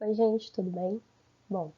Oi, gente, tudo bem? Bom,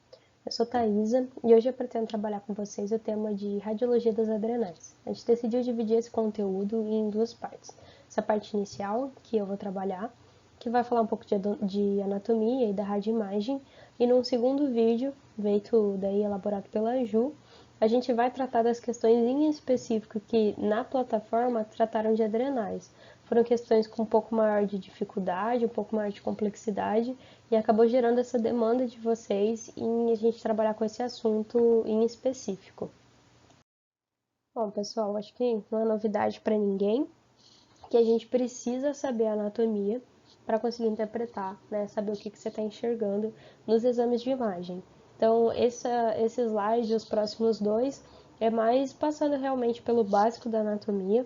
eu sou Thaisa e hoje eu pretendo trabalhar com vocês o tema de radiologia das adrenais. A gente decidiu dividir esse conteúdo em duas partes. Essa parte inicial, que eu vou trabalhar, que vai falar um pouco de anatomia e da radioimagem, e num segundo vídeo, feito daí elaborado pela Ju, a gente vai tratar das questões em específico que na plataforma trataram de adrenais. Foram questões com um pouco maior de dificuldade, um pouco maior de complexidade, e acabou gerando essa demanda de vocês em a gente trabalhar com esse assunto em específico. Bom, pessoal, acho que não é novidade para ninguém que a gente precisa saber a anatomia para conseguir interpretar, né, saber o que você está enxergando nos exames de imagem. Então, esse slide, os próximos dois, é mais passando realmente pelo básico da anatomia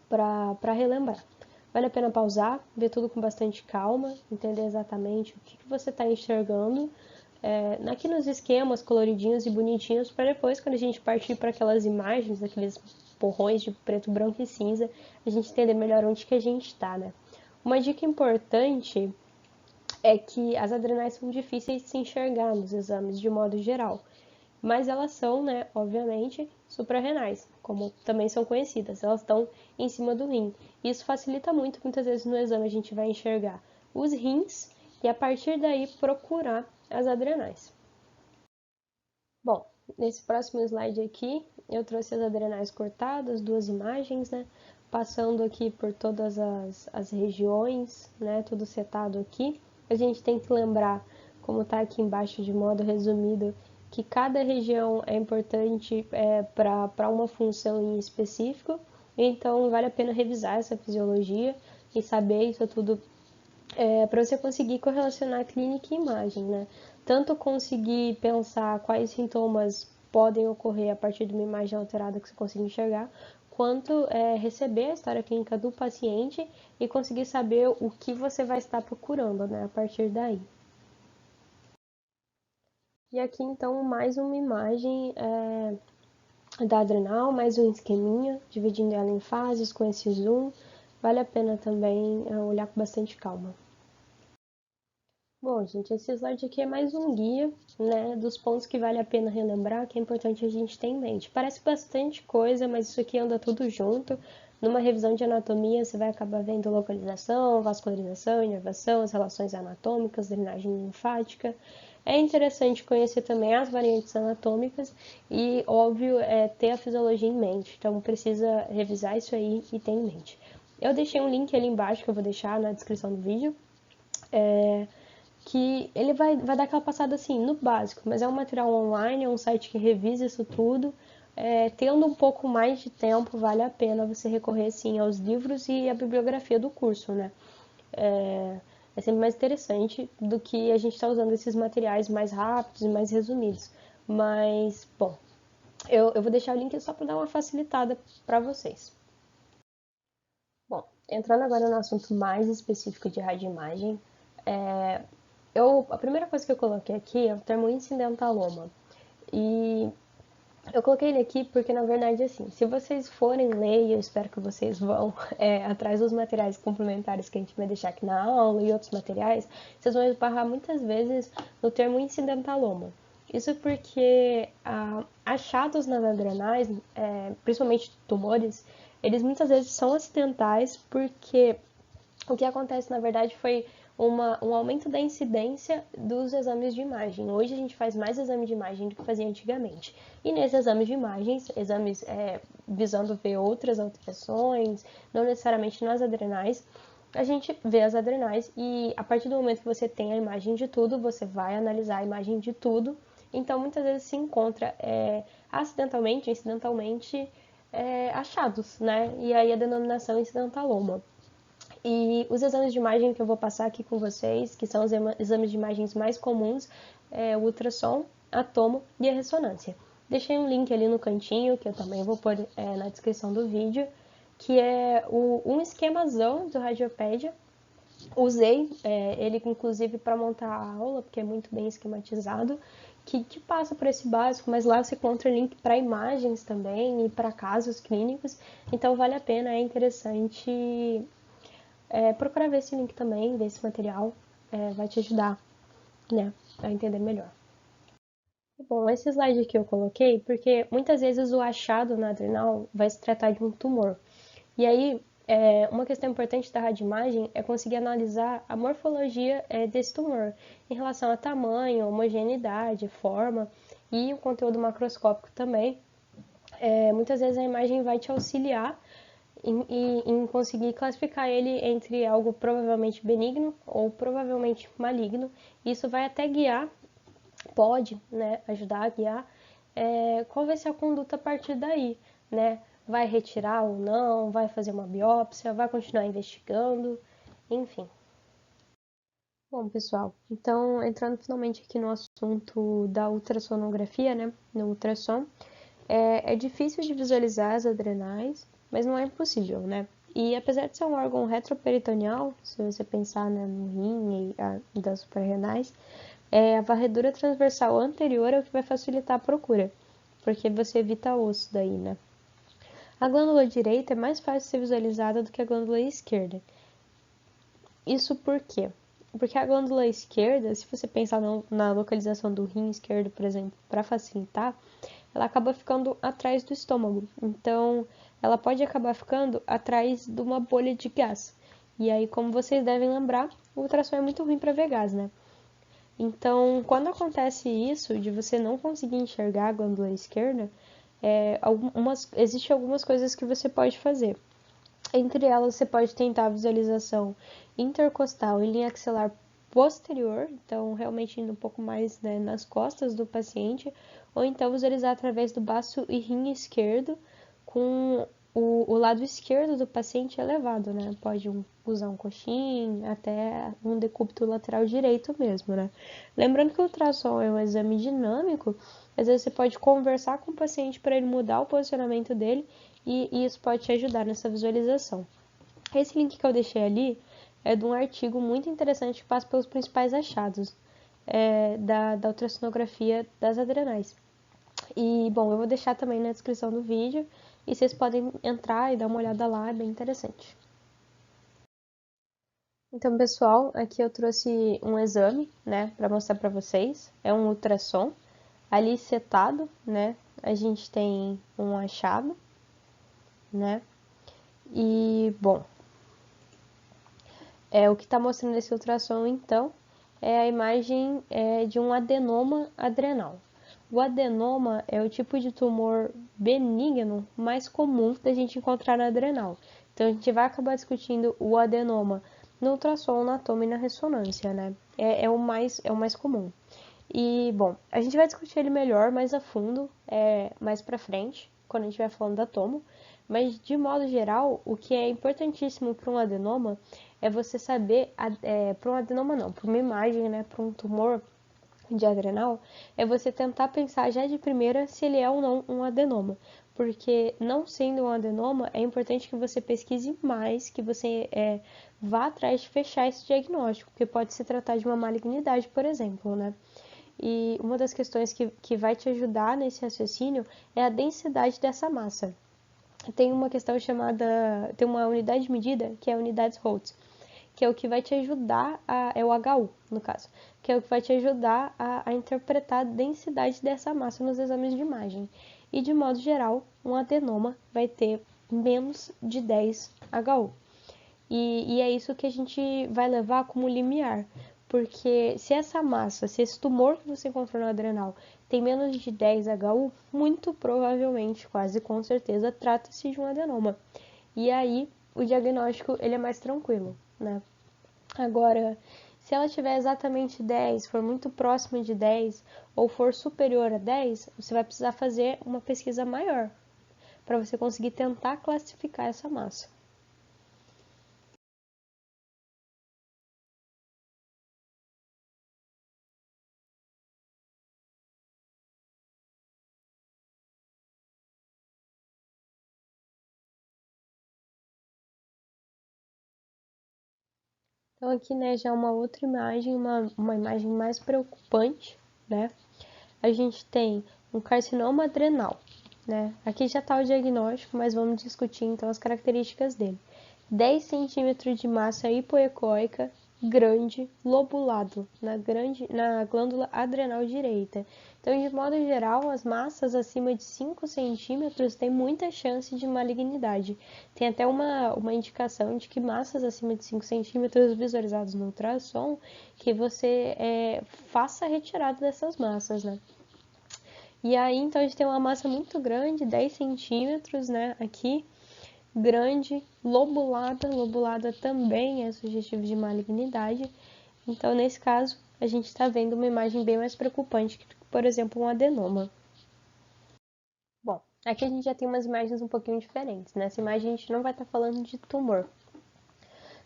para relembrar. Vale a pena pausar, ver tudo com bastante calma, entender exatamente o que você está enxergando aqui nos esquemas coloridinhos e bonitinhos, para depois, quando a gente partir para aquelas imagens, aqueles porrões de preto, branco e cinza, a gente entender melhor onde que a gente está, né? Uma dica importante é que as adrenais são difíceis de se enxergar nos exames de modo geral, mas elas são, né, obviamente, suprarrenais, como também são conhecidas, elas estão em cima do rim. Isso facilita muito, muitas vezes no exame a gente vai enxergar os rins e a partir daí procurar as adrenais. Bom, nesse próximo slide aqui, eu trouxe as adrenais cortadas, duas imagens, né? Passando aqui por todas as regiões, né? Tudo setado aqui. A gente tem que lembrar, como está aqui embaixo de modo resumido, que cada região é importante para uma função em específico. Então, vale a pena revisar essa fisiologia e saber isso tudo para você conseguir correlacionar clínica e imagem, né? Tanto conseguir pensar quais sintomas podem ocorrer a partir de uma imagem alterada que você consiga enxergar, quanto receber a história clínica do paciente e conseguir saber o que você vai estar procurando, né, a partir daí. E aqui então mais uma imagem da adrenal, mais um esqueminha, dividindo ela em fases com esse zoom. Vale a pena também olhar com bastante calma. Bom, gente, esse slide aqui é mais um guia, né, dos pontos que vale a pena relembrar, que é importante a gente ter em mente. Parece bastante coisa, mas isso aqui anda tudo junto. Numa revisão de anatomia, você vai acabar vendo localização, vascularização, inervação, as relações anatômicas, drenagem linfática. É interessante conhecer também as variantes anatômicas e, óbvio, ter a fisiologia em mente. Então, precisa revisar isso aí e ter em mente. Eu deixei um link ali embaixo que eu vou deixar na descrição do vídeo. Que ele vai dar aquela passada assim, no básico, mas é um material online, é um site que revisa isso tudo. Tendo um pouco mais de tempo, vale a pena você recorrer sim aos livros e à bibliografia do curso, né? É sempre mais interessante do que a gente estar usando esses materiais mais rápidos e mais resumidos. Mas, bom, eu vou deixar o link só para dar uma facilitada para vocês. Bom, entrando agora no assunto mais específico de radioimagem, a primeira coisa que eu coloquei aqui é o termo incidentaloma. E eu coloquei ele aqui porque, na verdade, assim, se vocês forem ler, e eu espero que vocês vão, atrás dos materiais complementares que a gente vai deixar aqui na aula e outros materiais, vocês vão esbarrar muitas vezes no termo incidentaloma. Isso porque achados nas adrenais, principalmente tumores, eles muitas vezes são acidentais porque o que acontece, na verdade, foi um aumento da incidência dos exames de imagem. Hoje a gente faz mais exame de imagem do que fazia antigamente. E nesses exames de imagens, exames visando ver outras alterações, não necessariamente nas adrenais, a gente vê as adrenais e a partir do momento que você tem a imagem de tudo, você vai analisar a imagem de tudo. Então, muitas vezes se encontra acidentalmente, incidentalmente, achados, né? E aí a denominação é incidentaloma. E os exames de imagem que eu vou passar aqui com vocês, que são os exames de imagens mais comuns, o ultrassom, a tomo e a ressonância. Deixei um link ali no cantinho, que eu também vou pôr na descrição do vídeo, que é um esquemazão do Radiopédia. Usei ele, inclusive, para montar a aula, porque é muito bem esquematizado, que passa por esse básico, mas lá você encontra link para imagens também e para casos clínicos, então vale a pena, é interessante procurar ver esse link também, ver esse material, vai te ajudar né, para entender melhor. Bom, esse slide aqui eu coloquei porque muitas vezes o achado na adrenal vai se tratar de um tumor. E aí, uma questão importante da radioimagem é conseguir analisar a morfologia desse tumor em relação a tamanho, homogeneidade, forma e o conteúdo macroscópico também. Muitas vezes a imagem vai te auxiliar em conseguir classificar ele entre algo provavelmente benigno ou provavelmente maligno. Isso vai até guiar, pode, né, ajudar a guiar qual vai ser a conduta a partir daí, né? Vai retirar ou não, vai fazer uma biópsia, vai continuar investigando, enfim. Bom, pessoal, então entrando finalmente aqui no assunto da ultrassonografia, né, no ultrassom, é difícil de visualizar as adrenais, mas não é impossível, né? E apesar de ser um órgão retroperitoneal, se você pensar, né, no rim e das suprarrenais, a varredura transversal anterior é o que vai facilitar a procura, porque você evita osso daí, né? A glândula direita é mais fácil de ser visualizada do que a glândula esquerda. Isso por quê? Porque a glândula esquerda, se você pensar na localização do rim esquerdo, por exemplo, para facilitar, ela acaba ficando atrás do estômago. Então, ela pode acabar ficando atrás de uma bolha de gás. E aí, como vocês devem lembrar, o ultrassom é muito ruim para ver gás, né? Então, quando acontece isso, de você não conseguir enxergar a glândula esquerda, existem algumas coisas que você pode fazer. Entre elas, você pode tentar a visualização intercostal em linha axilar posterior, então realmente indo um pouco mais, né, nas costas do paciente, ou então visualizar através do baço e rim esquerdo, com o lado esquerdo do paciente elevado, né? Pode usar um coxim, até um decúbito lateral direito mesmo, né? Lembrando que o ultrassom é um exame dinâmico, às vezes você pode conversar com o paciente para ele mudar o posicionamento dele e isso pode te ajudar nessa visualização. Esse link que eu deixei ali é de um artigo muito interessante que passa pelos principais achados da ultrassonografia das adrenais. E, bom, eu vou deixar também na descrição do vídeo e vocês podem entrar e dar uma olhada lá, é bem interessante. Então, pessoal, aqui eu trouxe um exame, né, para mostrar para vocês. É um ultrassom. Ali setado, né, a gente tem um achado, né, e, bom, o que está mostrando esse ultrassom, então, é a imagem de um adenoma adrenal. O adenoma é o tipo de tumor benigno mais comum da gente encontrar na adrenal. Então, a gente vai acabar discutindo o adenoma no ultrassom, na toma e na ressonância, né? É o mais comum. E, bom, a gente vai discutir ele melhor, mais a fundo, mais pra frente, quando a gente estiver falando da tomo. Mas, de modo geral, o que é importantíssimo para um adenoma é você saber, para um adenoma não, para uma imagem, né, para um tumor de adrenal, é você tentar pensar já de primeira se ele é ou não um adenoma. Porque, não sendo um adenoma, é importante que você pesquise mais, que você vá atrás de fechar esse diagnóstico, porque pode se tratar de uma malignidade, por exemplo, né? E uma das questões que vai te ajudar nesse raciocínio é a densidade dessa massa. Tem uma questão chamada, tem uma unidade de medida que é a unidades Holtz, que é o que vai te ajudar, é o HU, no caso, que é o que vai te ajudar a interpretar a densidade dessa massa nos exames de imagem. E, de modo geral, um adenoma vai ter menos de 10 HU. E é isso que a gente vai levar como limiar. Porque se essa massa, se esse tumor que você encontrou no adrenal tem menos de 10 HU, muito provavelmente, quase com certeza, trata-se de um adenoma. E aí, o diagnóstico ele é mais tranquilo, né? Agora, se ela tiver exatamente 10, for muito próxima de 10 ou for superior a 10, você vai precisar fazer uma pesquisa maior para você conseguir tentar classificar essa massa. Então aqui, né, já uma outra imagem, uma imagem mais preocupante, né? A gente tem um carcinoma adrenal, né? Aqui já está o diagnóstico, mas vamos discutir então as características dele. 10 centímetros de massa hipoecóica grande, lobulado, na glândula adrenal direita. Então, de modo geral, as massas acima de 5 centímetros têm muita chance de malignidade. Tem até uma indicação de que massas acima de 5 centímetros visualizadas no ultrassom, que você faça a retirada dessas massas, né? E aí, então, a gente tem uma massa muito grande, 10 centímetros, né, aqui, grande, lobulada também é sugestivo de malignidade. Então, nesse caso, a gente está vendo uma imagem bem mais preocupante que, por exemplo, um adenoma. Bom, aqui a gente já tem umas imagens um pouquinho diferentes. Nessa imagem a gente não vai estar falando de tumor.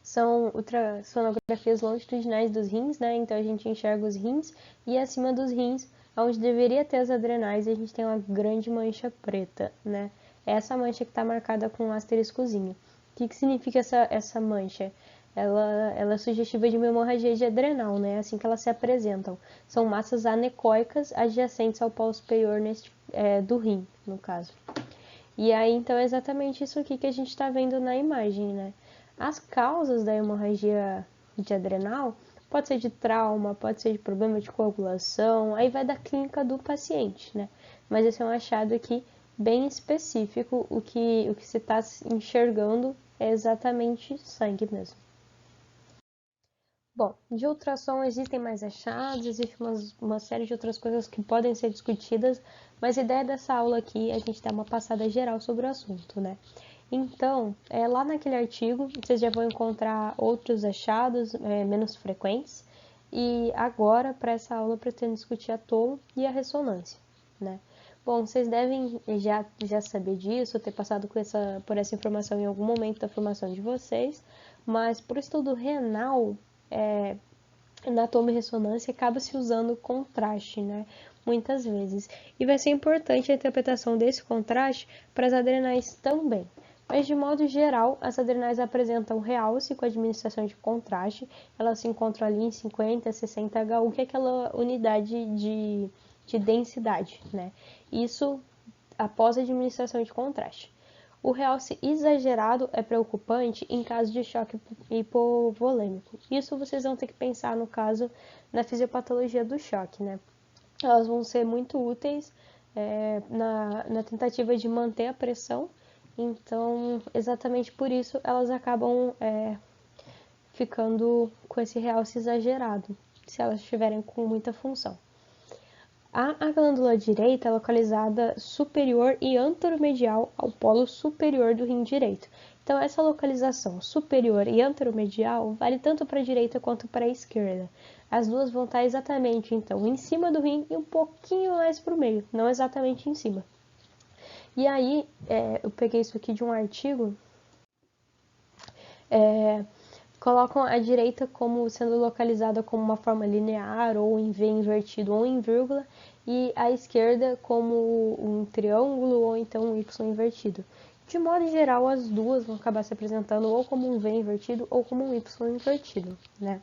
São ultrassonografias longitudinais dos rins, né? Então a gente enxerga os rins e acima dos rins, onde deveria ter as adrenais, a gente tem uma grande mancha preta, né? Essa mancha que está marcada com um asteriscozinho. O que significa essa mancha? Ela é sugestiva de uma hemorragia de adrenal, né? Assim que elas se apresentam. São massas anecoicas adjacentes ao polo superior do rim, no caso. E aí, então, é exatamente isso aqui que a gente está vendo na imagem, né? As causas da hemorragia de adrenal pode ser de trauma, pode ser de problema de coagulação, aí vai da clínica do paciente, né? Mas esse é um achado aqui bem específico, o que se está enxergando é exatamente sangue mesmo. Bom, de ultrassom existem mais achados, existe uma série de outras coisas que podem ser discutidas, mas a ideia dessa aula aqui é a gente dar uma passada geral sobre o assunto, né? Então, lá naquele artigo, vocês já vão encontrar outros achados menos frequentes, e agora, para essa aula, eu pretendo discutir a tomo e a ressonância, né? Bom, vocês devem já saber disso, ter passado por essa informação em algum momento da formação de vocês, mas para o estudo renal, na toma e ressonância acaba se usando contraste, né? Muitas vezes. E vai ser importante a interpretação desse contraste para as adrenais também. Mas, de modo geral, as adrenais apresentam realce com a administração de contraste. Elas se encontram ali em 50, 60 HU, que é aquela unidade de densidade, né? Isso após a administração de contraste. O realce exagerado é preocupante em caso de choque hipovolêmico. Isso vocês vão ter que pensar, no caso, na fisiopatologia do choque, né? Elas vão ser muito úteis na tentativa de manter a pressão, então, exatamente por isso, elas acabam ficando com esse realce exagerado, se elas estiverem com muita função. A glândula direita é localizada superior e anteromedial ao polo superior do rim direito. Então, essa localização superior e anteromedial vale tanto para a direita quanto para a esquerda. As duas vão estar exatamente, então, em cima do rim e um pouquinho mais para o meio, não exatamente em cima. E aí, eu peguei isso aqui de um artigo, colocam a direita como sendo localizada como uma forma linear, ou em V invertido, ou em vírgula, e a esquerda como um triângulo, ou então um Y invertido. De modo geral, as duas vão acabar se apresentando ou como um V invertido, ou como um Y invertido, né?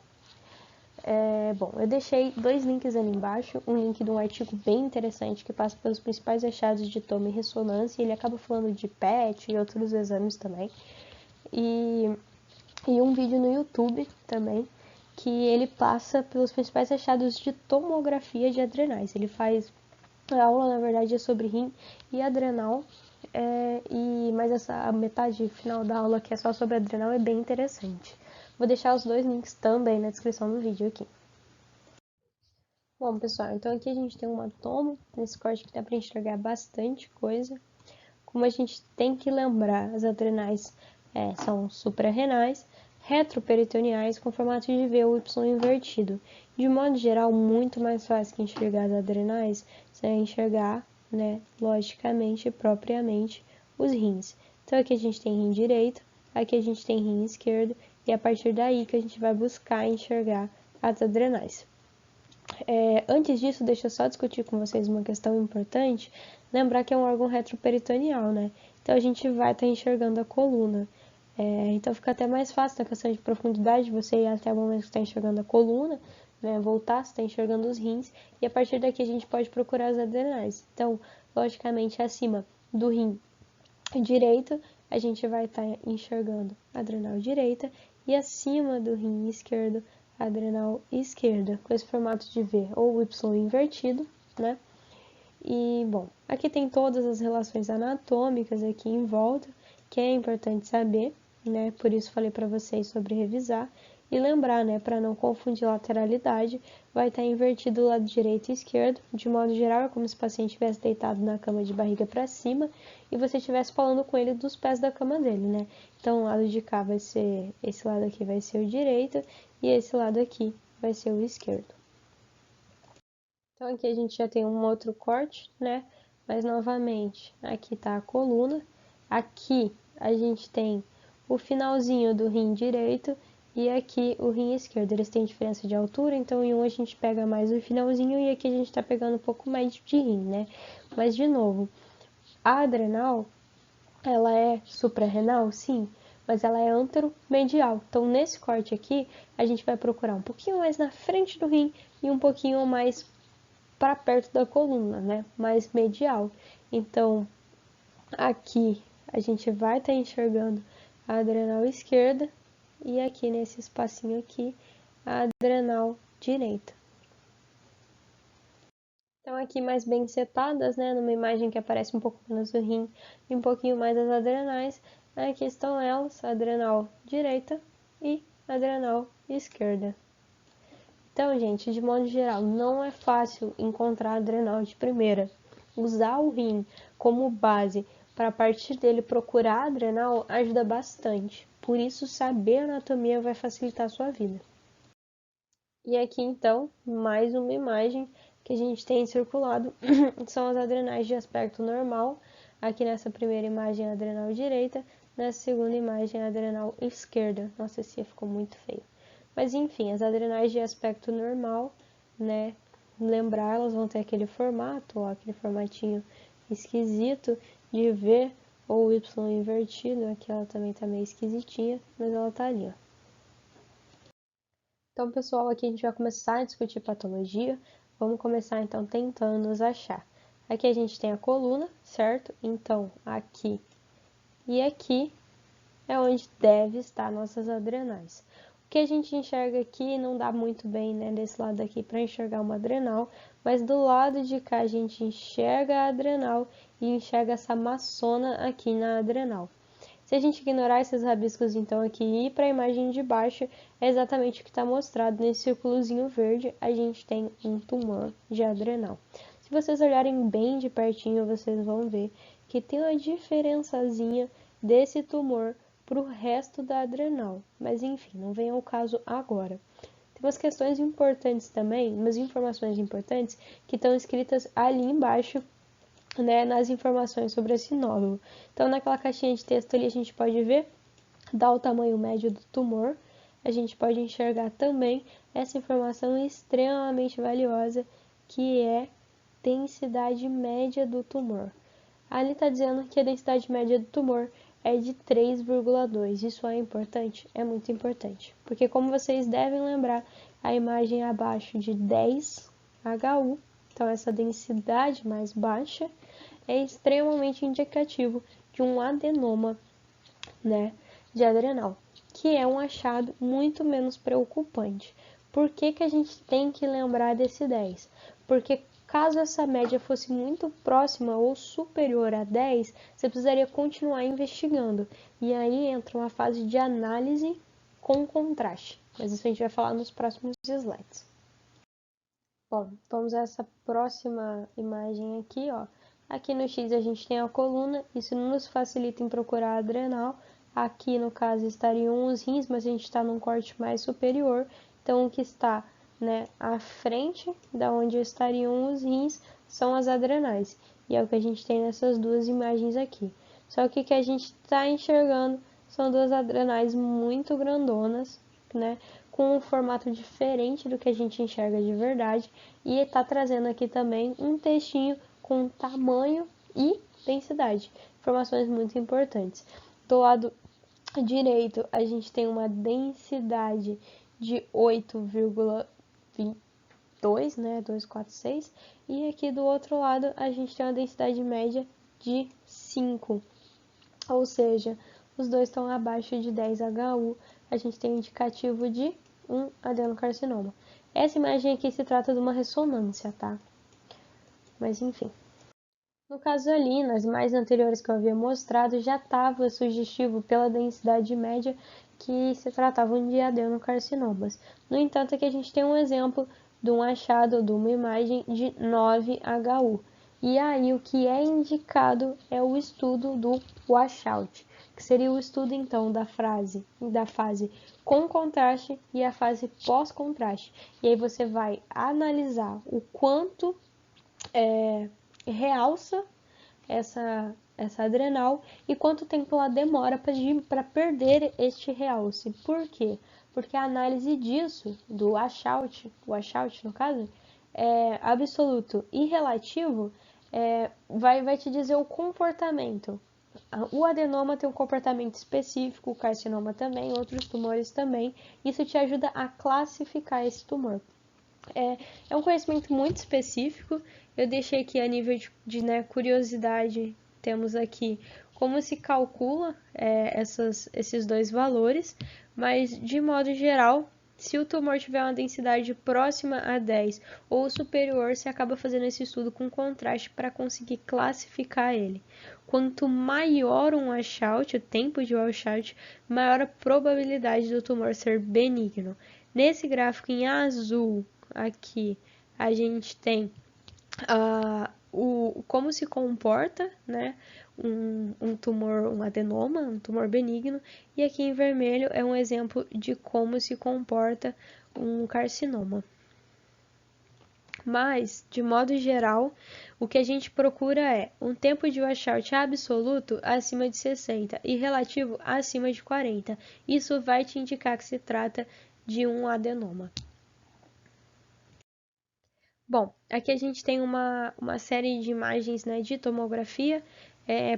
Bom, eu deixei 2 links ali embaixo, um link de um artigo bem interessante que passa pelos principais achados de toma e ressonância, e ele acaba falando de PET e outros exames também, e um vídeo no YouTube também, que ele passa pelos principais achados de tomografia de adrenais. Ele faz a aula, na verdade, é sobre rim e adrenal, mas a metade final da aula, que é só sobre adrenal, é bem interessante. Vou deixar os 2 links também na descrição do vídeo aqui. Bom, pessoal, então aqui a gente tem uma tomo, nesse corte que dá para enxergar bastante coisa. Como a gente tem que lembrar, as adrenais são suprarrenais, retroperitoneais com formato de V ou Y invertido. De modo geral, muito mais fácil que enxergar as adrenais é enxergar, né, logicamente e propriamente, os rins. Então aqui a gente tem rim direito, aqui a gente tem rim esquerdo, e a partir daí que a gente vai buscar enxergar as adrenais. Antes disso, deixa eu só discutir com vocês uma questão importante. Lembrar que é um órgão retroperitoneal, né? Então a gente vai estar enxergando a coluna. Então fica até mais fácil na questão de profundidade, você ir até o momento que está enxergando a coluna, né? Voltar, você está enxergando os rins, e a partir daqui a gente pode procurar as adrenais. Então, logicamente, acima do rim direito, a gente vai estar enxergando a adrenal direita, e acima do rim esquerdo, adrenal esquerda, com esse formato de V ou Y invertido, né? E, bom, aqui tem todas as relações anatômicas aqui em volta, que é importante saber, né? Por isso falei para vocês sobre revisar e lembrar, né? Para não confundir lateralidade, vai estar invertido o lado direito e esquerdo. De modo geral, é como se o paciente estivesse deitado na cama de barriga para cima e você estivesse falando com ele dos pés da cama dele, né? Então, o lado de cá vai ser, esse lado aqui vai ser o direito e esse lado aqui vai ser o esquerdo. Então, aqui a gente já tem um outro corte, né? Mas, novamente, aqui tá a coluna. Aqui a gente tem o finalzinho do rim direito e aqui o rim esquerdo. Eles têm diferença de altura, então em um a gente pega mais o finalzinho e aqui a gente tá pegando um pouco mais de rim, né? Mas, de novo, a adrenal, ela é suprarrenal? Sim, mas ela é anteromedial. Então, nesse corte aqui, a gente vai procurar um pouquinho mais na frente do rim e um pouquinho mais para perto da coluna, né? Mais medial. Então, aqui a gente vai estar enxergando a adrenal esquerda e aqui nesse espacinho aqui a adrenal direita. Então, aqui mais bem setadas, né? Numa imagem que aparece um pouco menos o rim e um pouquinho mais as adrenais. Aqui estão elas, a adrenal direita e a adrenal esquerda. Então, gente, de modo geral, não é fácil encontrar adrenal de primeira. Usar o rim como base para a partir dele procurar adrenal ajuda bastante. Por isso, saber anatomia vai facilitar a sua vida. E aqui, então, mais uma imagem que a gente tem circulado são as adrenais de aspecto normal. Aqui nessa primeira imagem, a adrenal direita, nessa segunda imagem, a adrenal esquerda. Nossa, esse ficou muito feio. Mas enfim, as adrenais de aspecto normal, né? Lembrar, elas vão ter aquele formato, ó, aquele formatinho esquisito de V ou Y invertido. Aqui ela também tá meio esquisitinha, mas ela tá ali, ó. Então, pessoal, aqui a gente vai começar a discutir patologia. Vamos começar, então, tentando nos achar. Aqui a gente tem a coluna, certo? Então, aqui e aqui é onde deve estar nossas adrenais. O que a gente enxerga aqui não dá muito bem, né, desse lado aqui para enxergar uma adrenal, mas do lado de cá a gente enxerga a adrenal e enxerga essa maçona aqui na adrenal. Se a gente ignorar esses rabiscos então aqui e ir para a imagem de baixo, é exatamente o que está mostrado nesse círculozinho verde, a gente tem um tumor de adrenal. Se vocês olharem bem de pertinho, vocês vão ver que tem uma diferençazinha desse tumor para o resto da adrenal, mas enfim, não vem ao caso agora. Tem umas questões importantes também, umas informações importantes que estão escritas ali embaixo, né, nas informações sobre esse nódulo. Então, naquela caixinha de texto ali a gente pode ver, dá o tamanho médio do tumor, a gente pode enxergar também essa informação extremamente valiosa, que é densidade média do tumor. Ali está dizendo que a densidade média do tumor é de 3,2. Isso é importante? É muito importante. Porque, como vocês devem lembrar, a imagem abaixo de 10 HU, então essa densidade mais baixa, é extremamente indicativo de um adenoma, né, de adrenal, que é um achado muito menos preocupante. Por que que a gente tem que lembrar desse 10? Porque caso essa média fosse muito próxima ou superior a 10, você precisaria continuar investigando. E aí entra uma fase de análise com contraste. Mas isso a gente vai falar nos próximos slides. Bom, vamos a essa próxima imagem aqui, ó. Aqui no X a gente tem a coluna, isso nos facilita em procurar a adrenal. Aqui, no caso, estariam os rins, mas a gente está num corte mais superior. Então, o que está, né, à frente da onde estariam os rins são as adrenais. E é o que a gente tem nessas duas imagens aqui. Só que o que a gente está enxergando são duas adrenais muito grandonas, né, com um formato diferente do que a gente enxerga de verdade. E está trazendo aqui também um textinho com tamanho e densidade. Informações muito importantes. Do lado direito, a gente tem uma densidade de 8,22, né, 246, e aqui do outro lado a gente tem uma densidade média de 5, ou seja, os dois estão abaixo de 10 HU, a gente tem um indicativo de um adenocarcinoma. Essa imagem aqui se trata de uma ressonância, tá? Mas enfim. No caso ali, nas imagens anteriores que eu havia mostrado, já estava sugestivo pela densidade média que se tratavam de adenocarcinomas. No entanto, aqui a gente tem um exemplo de um achado, de uma imagem de 9HU. E aí o que é indicado é o estudo do washout, que seria o estudo então da fase com contraste e a fase pós-contraste. E aí você vai analisar o quanto realça essa adrenal e quanto tempo ela demora para perder este realce. Por quê? Porque a análise disso, do washout no caso, absoluto e relativo, vai te dizer o comportamento. O adenoma tem um comportamento específico, o carcinoma também, outros tumores também. Isso te ajuda a classificar esse tumor. É um conhecimento muito específico. Eu deixei aqui a nível de né, curiosidade, temos aqui como se calcula esses dois valores, mas de modo geral, se o tumor tiver uma densidade próxima a 10 ou superior, você acaba fazendo esse estudo com contraste para conseguir classificar ele. Quanto maior um washout, o tempo de washout, maior a probabilidade do tumor ser benigno. Nesse gráfico em azul, aqui a gente tem como se comporta, né, um tumor, um adenoma, um tumor benigno, e aqui em vermelho é um exemplo de como se comporta um carcinoma. Mas, de modo geral, o que a gente procura é um tempo de washout absoluto acima de 60 e relativo acima de 40. Isso vai te indicar que se trata de um adenoma. Bom, aqui a gente tem uma série de imagens né, de tomografia,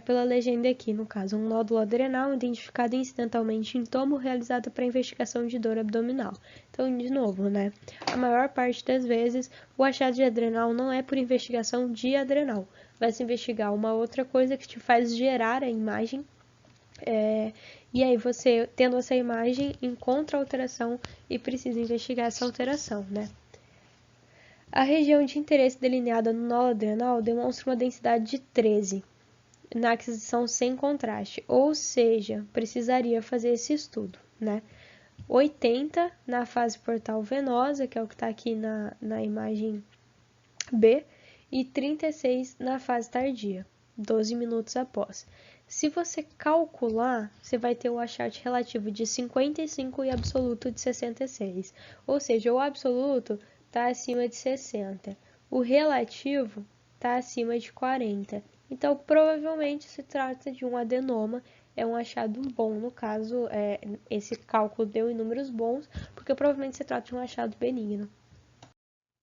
pela legenda aqui, no caso, um nódulo adrenal identificado incidentalmente em tomo realizado para investigação de dor abdominal. Então, de novo, né, a maior parte das vezes o achado de adrenal não é por investigação de adrenal, vai se investigar uma outra coisa que te faz gerar a imagem, e aí você, tendo essa imagem, encontra a alteração e precisa investigar essa alteração, né. A região de interesse delineada no nódulo adrenal demonstra uma densidade de 13 na aquisição sem contraste, ou seja, precisaria fazer esse estudo, né? 80 na fase portal venosa, que é o que está aqui na imagem B, e 36 na fase tardia, 12 minutos após. Se você calcular, você vai ter o achate relativo de 55 e absoluto de 66, ou seja, o absoluto está acima de 60. O relativo está acima de 40. Então, provavelmente se trata de um adenoma. É um achado bom, no caso, esse cálculo deu em números bons, porque provavelmente se trata de um achado benigno.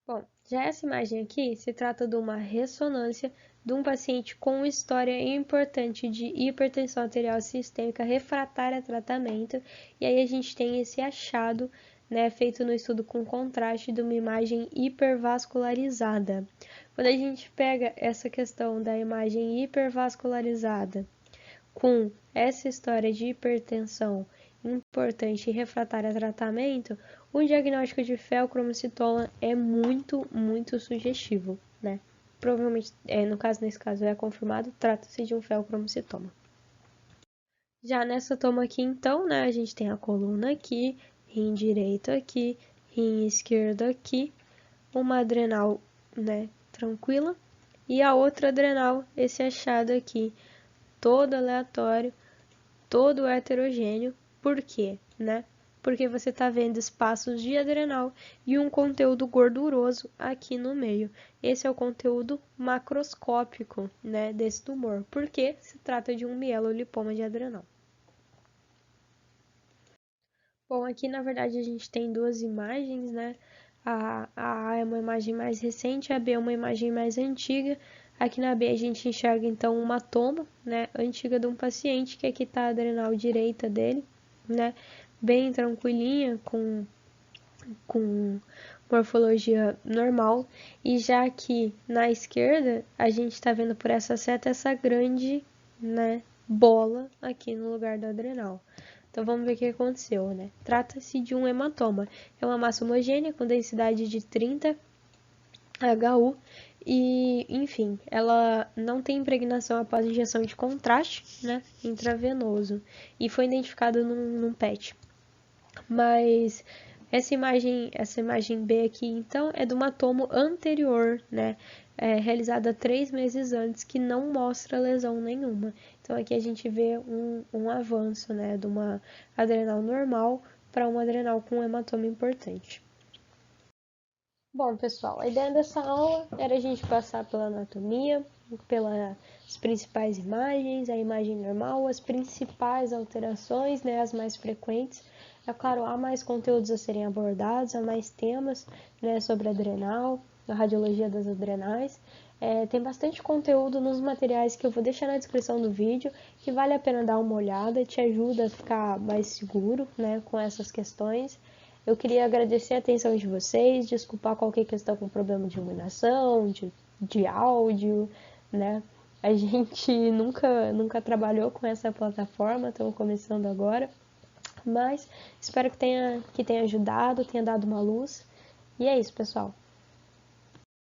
Bom, já essa imagem aqui se trata de uma ressonância de um paciente com história importante de hipertensão arterial sistêmica refratária a tratamento, e aí a gente tem esse achado né, feito no estudo com contraste de uma imagem hipervascularizada. Quando a gente pega essa questão da imagem hipervascularizada com essa história de hipertensão importante e refratária a tratamento, o diagnóstico de feocromocitoma é muito, muito sugestivo, né? Provavelmente, nesse caso é confirmado, trata-se de um feocromocitoma. Já nessa toma aqui, então, né, a gente tem a coluna aqui, rim direito aqui, rim esquerdo aqui, uma adrenal, né, tranquila, e a outra adrenal, esse achado aqui, todo aleatório, todo heterogêneo. Por quê, né? Porque você está vendo espaços de adrenal e um conteúdo gorduroso aqui no meio. Esse é o conteúdo macroscópico, né, desse tumor, porque se trata de um mielolipoma de adrenal. Bom, aqui na verdade a gente tem duas imagens, né? A A é uma imagem mais recente, a B é uma imagem mais antiga. Aqui na B a gente enxerga então uma toma, né, antiga de um paciente, que aqui está a adrenal direita dele, né, bem tranquilinha, com morfologia normal. E já aqui na esquerda, a gente está vendo por essa seta essa grande, né, bola aqui no lugar da adrenal. Então vamos ver o que aconteceu, né? Trata-se de um hematoma. É uma massa homogênea com densidade de 30 HU e, enfim, ela não tem impregnação após injeção de contraste, né, intravenoso, e foi identificada num PET. Mas essa imagem B aqui, então, é do hematoma anterior, né, realizada 3 meses antes, que não mostra lesão nenhuma. Então aqui a gente vê um avanço, né, de uma adrenal normal para uma adrenal com um hematoma importante. Bom, pessoal, a ideia dessa aula era a gente passar pela anatomia, pelas principais imagens, a imagem normal, as principais alterações, né, as mais frequentes. É claro, há mais conteúdos a serem abordados, há mais temas, né, sobre adrenal, a radiologia das adrenais. Tem bastante conteúdo nos materiais que eu vou deixar na descrição do vídeo, que vale a pena dar uma olhada, te ajuda a ficar mais seguro, né, com essas questões. Eu queria agradecer a atenção de vocês, desculpar qualquer questão com problema de iluminação, de áudio, né? A gente nunca trabalhou com essa plataforma, estamos começando agora, mas espero que tenha ajudado, tenha dado uma luz. E é isso, pessoal.